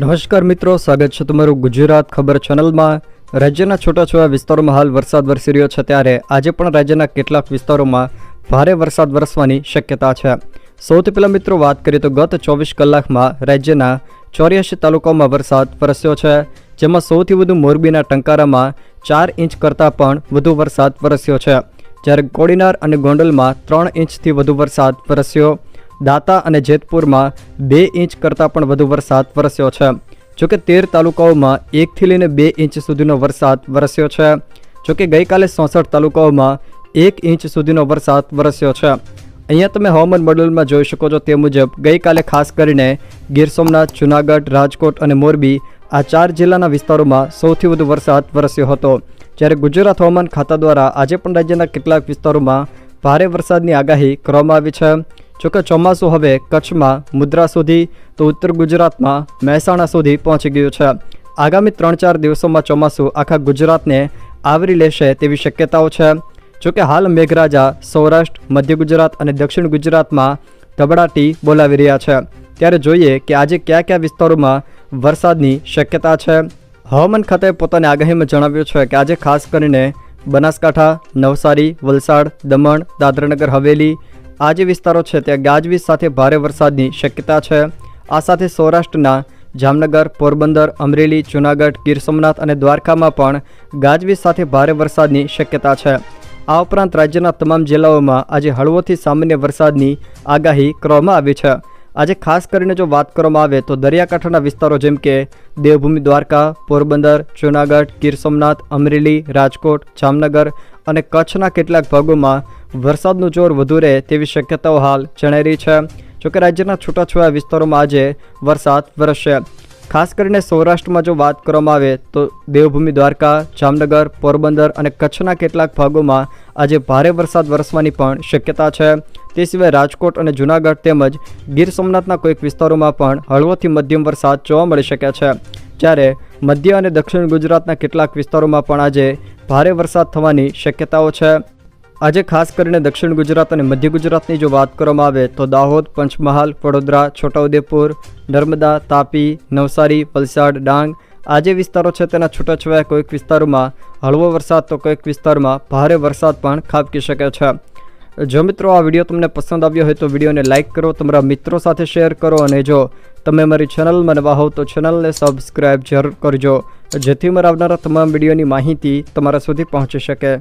નમસ્કાર મિત્રો, સ્વાગત છે તમારું ગુજરાત ખબર ચેનલમાં। રાજ્યના છૂટાછવાયા વિસ્તારોમાં હાલ વરસાદ વરસી રહ્યો છે, ત્યારે આજે પણ રાજ્યના કેટલાક વિસ્તારોમાં ભારે વરસાદ વરસવાની શક્યતા છે। સૌથી પહેલાં મિત્રો વાત કરીએ તો ગત 24 કલાકમાં રાજ્યના 84 તાલુકાઓમાં વરસાદ વરસ્યો છે, જેમાં સૌથી વધુ મોરબીના ટંકારામાં 4 ઇંચ કરતાં પણ વધુ વરસાદ વરસ્યો છે, જ્યારે કોડીનાર અને ગોંડલમાં 3 ઇંચથી વધુ વરસાદ વરસ્યો। દાતા અને જેતપુરમાં 2 ઇંચ કરતાં પણ વધુ વરસાદ વરસ્યો છે। જોકે 13 તાલુકાઓમાં 1 થી લઈને 2 ઇંચ સુધીનો વરસાદ વરસ્યો છે। જોકે ગઈકાલે 66 તાલુકાઓમાં 1 ઇંચ સુધીનો વરસાદ વરસ્યો છે। અહીંયા તમે હવામાન મોડેલમાં જોઈ શકો છો તે મુજબ ગઈકાલે ખાસ કરીને ગીર સોમનાથ, જૂનાગઢ, રાજકોટ અને મોરબી આ 4 જિલ્લાના વિસ્તારોમાં સૌથી વધુ વરસાદ વરસ્યો હતો, જ્યારે ગુજરાત હવામાન ખાતા દ્વારા આજે પણ રાજ્યના કેટલાક વિસ્તારોમાં ભારે વરસાદની આગાહી કરવામાં આવી છે। જોકે ચોમાસું હવે કચ્છમાં મુદ્રા સુધી તો ઉત્તર ગુજરાતમાં મહેસાણા સુધી પહોંચી ગયું છે। આગામી 3-4 દિવસોમાં ચોમાસું આખા ગુજરાતને આવરી લેશે તેવી શક્યતાઓ છે। જોકે હાલ મેઘરાજા સૌરાષ્ટ્ર, મધ્ય ગુજરાત અને દક્ષિણ ગુજરાતમાં ધબડાટી બોલાવી રહ્યા છે, ત્યારે જોઈએ કે આજે કયા કયા વિસ્તારોમાં વરસાદની શક્યતા છે। હવામાન ખાતાએ પોતાની આગાહીમાં જણાવ્યું છે કે આજે ખાસ કરીને બનાસકાંઠા, નવસારી, વલસાડ, દમણ, દાદરાનગર હવેલી આ જે વિસ્તારો છે ત્યાં ગાજવીજ સાથે ભારે વરસાદની શક્યતા છે। આ સાથે સૌરાષ્ટ્રના જામનગર, પોરબંદર, અમરેલી, જૂનાગઢ, ગીર સોમનાથ અને દ્વારકામાં પણ ગાજવીજ સાથે ભારે વરસાદની શક્યતા છે। આ ઉપરાંત રાજ્યના તમામ જિલ્લાઓમાં આજે હળવોથી સામાન્ય વરસાદની આગાહી કરવામાં આવી છે। આજે ખાસ કરીને જો વાત કરવામાં આવે તો દરિયાકાંઠાના વિસ્તારો જેમ કે દેવભૂમિ દ્વારકા, પોરબંદર, જૂનાગઢ, ગીર સોમનાથ, અમરેલી, રાજકોટ, જામનગર અને કચ્છના કેટલાક ભાગોમાં વરસાદનું જોર વધુ રહે તેવી શક્યતાઓ હાલ જણાઈ રહી છે। જોકે રાજ્યના છૂટાછવાયા વિસ્તારોમાં આજે વરસાદ વરસશે। ખાસ કરીને સૌરાષ્ટ્રમાં જો વાત કરવામાં આવે તો દેવભૂમિ દ્વારકા, જામનગર, પોરબંદર અને કચ્છના કેટલાક ભાગોમાં આજે ભારે વરસાદ વરસવાની પણ શક્યતા છે। તે સિવાય રાજકોટ અને જૂનાગઢ તેમજ ગીર સોમનાથના કોઈક વિસ્તારોમાં પણ હળવોથી મધ્યમ વરસાદ જોવા મળી શકે છે, જ્યારે મધ્ય અને દક્ષિણ ગુજરાતના કેટલાક વિસ્તારોમાં પણ આજે ભારે વરસાદ થવાની શક્યતાઓ છે। આજે ખાસ કરીને દક્ષિણ ગુજરાત અને મધ્ય ગુજરાતની જો વાત કરવામાં આવે તો દાહોદ, પંચમહાલ, વડોદરા, છોટાઉદેપુર, નર્મદા, તાપી, નવસારી, વલસાડ, ડાંગ આ જે વિસ્તારો છે તેના છૂટાછવાયા કોઈક વિસ્તારોમાં હળવો વરસાદ તો કોઈક વિસ્તારમાં ભારે વરસાદ પણ ખાબકી શકે છે। જો મિત્રો આ વિડીયો તમને પસંદ આવ્યો હોય તો વિડીયોને લાઇક કરો, તમારા મિત્રો સાથે શેર કરો અને જો તમે મારી ચેનલમાં નવા હોવ તો ચેનલને સબસ્ક્રાઈબ જરૂર કરજો, જેથી મારા આવનારા તમામ વિડીયોની માહિતી તમારા સુધી પહોંચી શકે।